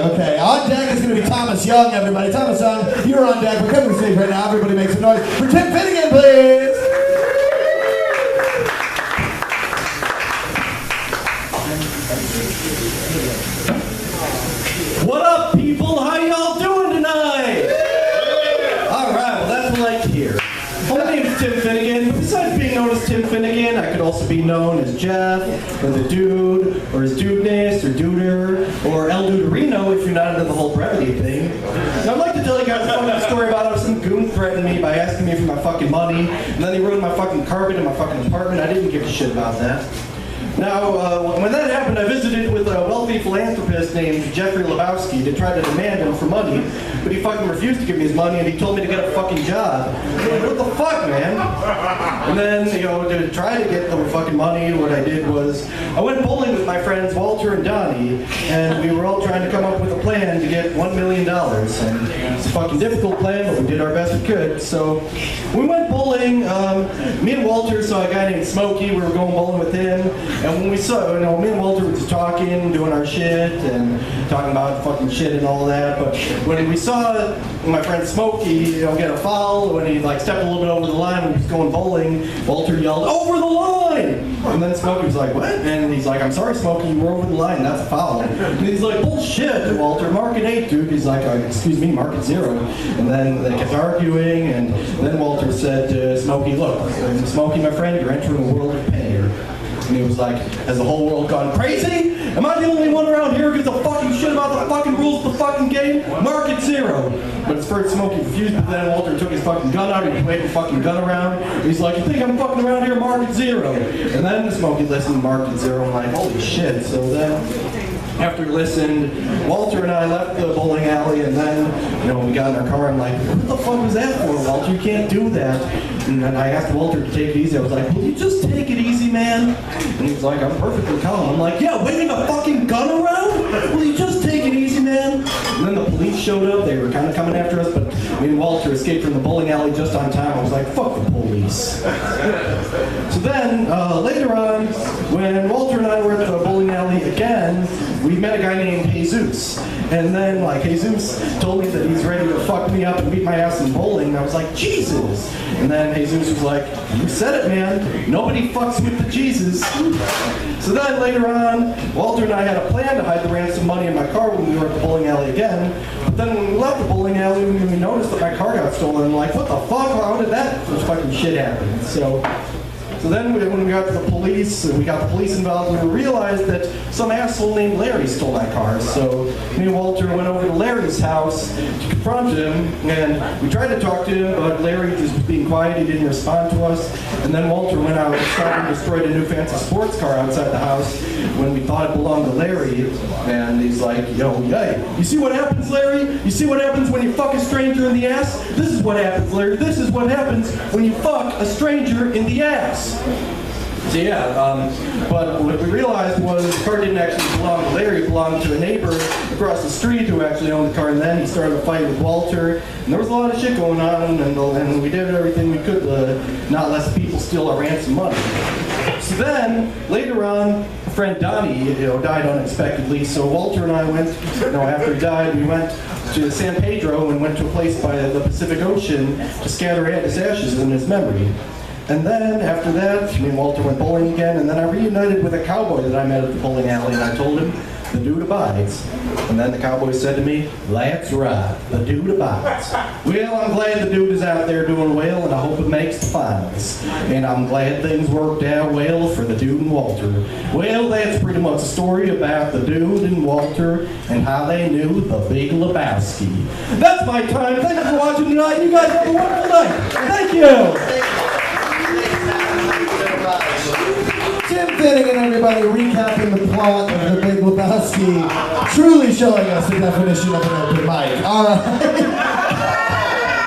Okay, on deck is going to be Thomas Young, everybody. Thomas Young, you're on deck. We're coming to the stage right now. Everybody make some noise for Tim Finnegan, please. What up, people? How y'all doing tonight? All right, well, that's what I like to hear. My name's Tim Finnegan. Besides being known as Tim Finnegan, I could also be known as Jeff, or the Dude, or as Dudeness, or Duder, or El Duderino if you're not into the whole brevity thing. Now, I'd like to tell you guys a funny story about how some goon threatened me by asking me for my fucking money, and then he ruined my fucking carpet in my fucking apartment. I didn't give a shit about that. Now, when that happened, I visited with a wealthy philanthropist named Jeffrey Lebowski to try to demand him for money, but he fucking refused to give me his money, and he told me to get a fucking job. I'm like, what the fuck, man? And then, to try to get the fucking money, what I did was, I went bowling with my friends Walter and Donnie, and we were all trying to come up with a plan to get $1 million. And it's a fucking difficult plan, but we did our best we could. So, we went bowling. Me and Walter saw a guy named Smokey. We were going bowling with him. And when we saw, me and Walter were just talking, doing our shit, and talking about fucking shit and all that. But when we saw my friend Smokey, get a foul, when he stepped a little bit over the line when he was going bowling, Walter yelled, "Over the line!" And then Smokey was like, "What?" And he's like, "I'm sorry, Smokey, you were over the line. That's a foul." And he's like, "Bullshit, Walter. Mark it 8, dude." He's like, "Excuse me, mark it 0." And then they kept arguing, and then Walter said to Smokey, "Look, Smokey, my friend, you're entering a world of pain here." And he was like, "Has the whole world gone crazy? Am I the only one around here who gives a fucking shit about the fucking rules of the fucking game? Mark it 0. But at first Smokey refused, but then Walter took his fucking gun out, he waved the fucking gun around. He's like, "You think I'm fucking around here? Mark it 0. And then Smokey listened, marked it 0, and I'm like, holy shit. So then, after we listened, Walter and I left the bowling alley, and then, we got in our car. I'm like, "What the fuck was that for, Walter? You can't do that." And then I asked Walter to take it easy. I was like, "Will you just take it easy, man?" And he was like, "I'm perfectly calm." I'm like, "Yeah, waving a fucking gun around? Will you just take it easy, man?" And then the police showed up. They were kind of coming after us, but me and Walter escaped from the bowling alley just on time. I was like, "Fuck the police." So then, later on, when Walter and I were at the bowling alley again, we met a guy named Jesus. And then, Jesus told me that he's ready to fuck me up and beat my ass in bowling. And I was like, "Jesus." And then Jesus was like, "You said it, man. Nobody fucks with the Jesus." So then, later on, Walter and I had a plan to hide the ransom money in my car when we were at the bowling alley again. But then when we left the bowling alley, we noticed that my car got stolen. I'm like, "What the fuck? How did that fucking shit happen?" So then when we got to the police, we got the police involved, we realized that some asshole named Larry stole that car. So me and Walter went over to Larry's house to confront him, and we tried to talk to him, but Larry just was being quiet, he didn't respond to us. And then Walter went out and started and destroyed a new fancy sports car outside the house when we thought it belonged to Larry. And he's like, "Hey, you see what happens, Larry? You see what happens when you fuck a stranger in the ass? This is what happens, Larry. This is what happens when you fuck a stranger in the ass." So but what we realized was the car didn't actually belong to Larry, it belonged to a neighbor across the street who actually owned the car, and then he started a fight with Walter, and there was a lot of shit going on, and we did everything we could to not let people steal our ransom money. So then, later on, a friend Donnie, died unexpectedly, so Walter and I went, after he died, we went to San Pedro and went to a place by the Pacific Ocean to scatter his ashes in his memory. And then, after that, me and Walter went bowling again, and then I reunited with a cowboy that I met at the bowling alley, and I told him, "The dude abides." And then the cowboy said to me, "That's right, the dude abides." Well, I'm glad the dude is out there doing well, and I hope it makes the finals. And I'm glad things worked out well for the dude and Walter. Well, that's pretty much a story about the dude and Walter and how they knew the Big Lebowski. That's my time. Thank you for watching tonight. You guys have a wonderful night. Thank you. Tim Finnegan, everybody, recapping the plot of The Big Lebowski, truly showing us the definition of an open mic. All right.